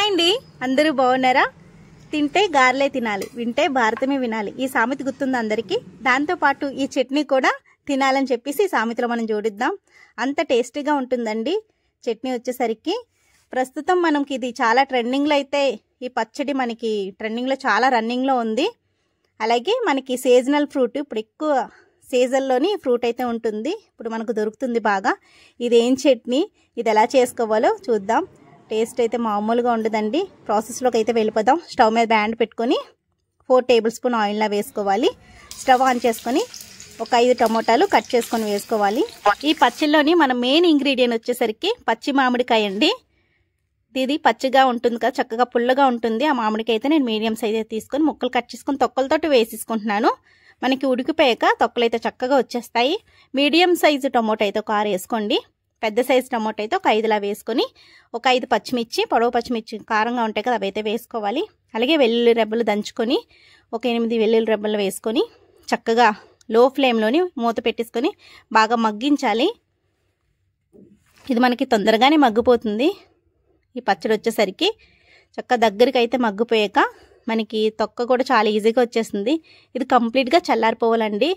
Hi అండి, అందరూ బాగున్నారా? తింటే గారెలే తినాలి, వింటే భారతమే వినాలి. ఈ సామెత గుర్తుంది అందరికీ. దాంతోపాటు ఈ చట్నీ కూడా తినాలని చెప్పేసి ఈ సామెతలో మనం జోడిద్దాం. అంత టేస్టీగా ఉంటుందండి చట్నీ వచ్చేసరికి. ప్రస్తుతం మనకి ఇది చాలా ట్రెండింగ్లో అయితే ఈ పచ్చడి మనకి ట్రెండింగ్లో చాలా రన్నింగ్లో ఉంది. అలాగే మనకి సీజనల్ ఫ్రూట్, ఇప్పుడు ఎక్కువ సీజన్లోని ఫ్రూట్ అయితే ఉంటుంది, ఇప్పుడు మనకు దొరుకుతుంది బాగా. ఇది ఏం చట్నీ, ఇది ఎలా చేసుకోవాలో చూద్దాం. టేస్ట్ అయితే మామూలుగా ఉండదండి. ప్రాసెస్లోకి అయితే వెళ్ళిపోదాం. స్టవ్ మీద బ్యాండ్ పెట్టుకొని 4 టేబుల్ స్పూన్ ఆయిల్లా వేసుకోవాలి. స్టవ్ ఆన్ చేసుకొని ఒక 5 టమోటాలు కట్ చేసుకొని వేసుకోవాలి. ఈ పచ్చడిలోని మన మెయిన్ ఇంగ్రీడియంట్ వచ్చేసరికి పచ్చి మామిడికాయ అండి. ఇది పచ్చిగా ఉంటుంది కదా, చక్కగా పుల్లగా ఉంటుంది. ఆ మామిడికాయ అయితే నేను మీడియం సైజ్ అయితే తీసుకొని ముక్కలు కట్ చేసుకొని తొక్కలతోటి వేసేసుకుంటున్నాను. మనకి ఉడికిపోయాక తొక్కలు అయితే చక్కగా వచ్చేస్తాయి. మీడియం సైజు టమోటా అయితే ఒక 6 వేసుకోండి. పెద్ద సైజు టమోటా అయితే ఒక 5లా వేసుకొని ఒక 5 పచ్చిమిర్చి, పొడవు పచ్చిమిర్చి కారంగా ఉంటాయి కదా, అవి అయితే వేసుకోవాలి. అలాగే వెల్లుల్లి రెబ్బలు దంచుకొని ఒక 8 వెల్లుల్లి రెబ్బలు వేసుకొని చక్కగా లో ఫ్లేమ్లోని మూత పెట్టేసుకొని బాగా మగ్గించాలి. ఇది మనకి తొందరగానే మగ్గిపోతుంది. ఈ పచ్చడి వచ్చేసరికి చక్కగా దగ్గరికి అయితే మగ్గిపోయాక మనకి తొక్క కూడా చాలా ఈజీగా వచ్చేస్తుంది. ఇది కంప్లీట్గా చల్లారిపోవాలండి.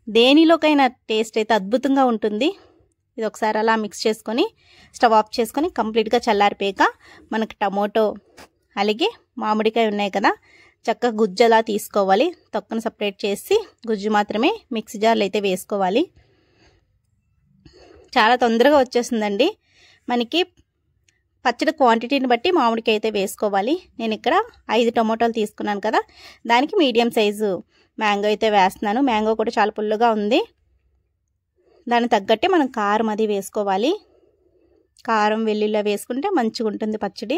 దేనిలోకైనా టేస్ట్ అయితే అద్భుతంగా ఉంటుంది. ఇది ఒకసారి అలా మిక్స్ చేసుకొని స్టవ్ ఆఫ్ చేసుకొని కంప్లీట్గా చల్లారిపోయాక మనకి టమోటో అలాగే మామిడికాయ ఉన్నాయి కదా, చక్కగా గుజ్జు అలా తీసుకోవాలి. తొక్కను సపరేట్ చేసి గుజ్జు మాత్రమే మిక్సీ జార్లో అయితే వేసుకోవాలి. చాలా తొందరగా వచ్చేస్తుందండి. మనకి పచ్చడి క్వాంటిటీని బట్టి మామిడికాయ అయితే వేసుకోవాలి. నేను ఇక్కడ 5 టమోటాలు తీసుకున్నాను కదా, దానికి మీడియం సైజు మ్యాంగో అయితే వేస్తున్నాను. మ్యాంగో కూడా చాలా పుల్లగా ఉంది. దానికి తగ్గట్టే మనం కారం అది వేసుకోవాలి. కారం వెల్లుల్లి వేసుకుంటే మంచిగా ఉంటుంది పచ్చడి.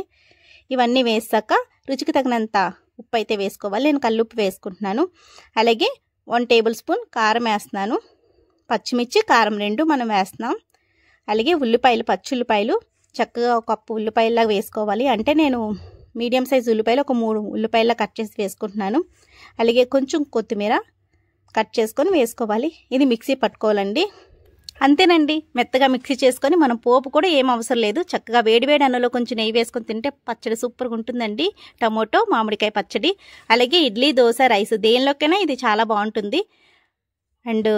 ఇవన్నీ వేసాక రుచికి తగినంత ఉప్పు అయితే వేసుకోవాలి. నేను కల్లుప్పు వేసుకుంటున్నాను. అలాగే 1 టేబుల్ స్పూన్ కారం వేస్తున్నాను. పచ్చిమిర్చి కారం 2 మనం వేస్తున్నాం. అలాగే ఉల్లిపాయలు, పచ్చి ఉల్లిపాయలు చక్కగా ఒక కప్పు ఉల్లిపాయలాగా వేసుకోవాలి. అంటే నేను మీడియం సైజు ఉల్లిపాయలు ఒక 3 ఉల్లిపాయలా కట్ చేసి వేసుకుంటున్నాను. అలాగే కొంచెం కొత్తిమీర కట్ చేసుకొని వేసుకోవాలి. ఇది మిక్సీ పట్టుకోవాలండి. అంతేనండి, మెత్తగా మిక్సీ చేసుకొని మనం పోపు కూడా ఏం అవసరం లేదు. చక్కగా వేడివేడి అన్నంలో కొంచెం నెయ్యి వేసుకొని తింటే పచ్చడి సూపర్గా ఉంటుందండి. టమోటో మామిడికాయ పచ్చడి. అలాగే ఇడ్లీ, దోశ, రైస్ దేనిలోకైనా ఇది చాలా బాగుంటుంది. అండ్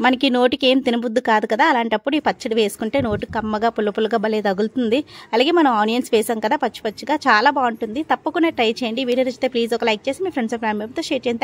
మనకి నోటికి ఏం తినబుద్దు కాదు కదా, అలాంటప్పుడు ఈ పచ్చడి వేసుకుంటే నోటికి కమ్మగా పుల్లపుల్లగా భలే తగులుతుంది. అలాగే మనం ఆనియన్స్ వేసాం కదా పచ్చి పచ్చిగా, చాలా బాగుంటుంది. తప్పకుండా ట్రై చేయండి. వీడియో నచ్చితే ప్లీజ్ ఒక లైక్ చేసి మీ ఫ్రెండ్స్ అండ్ ఫ్యామిలీ మెంబర్తో షేర్ చేయండి.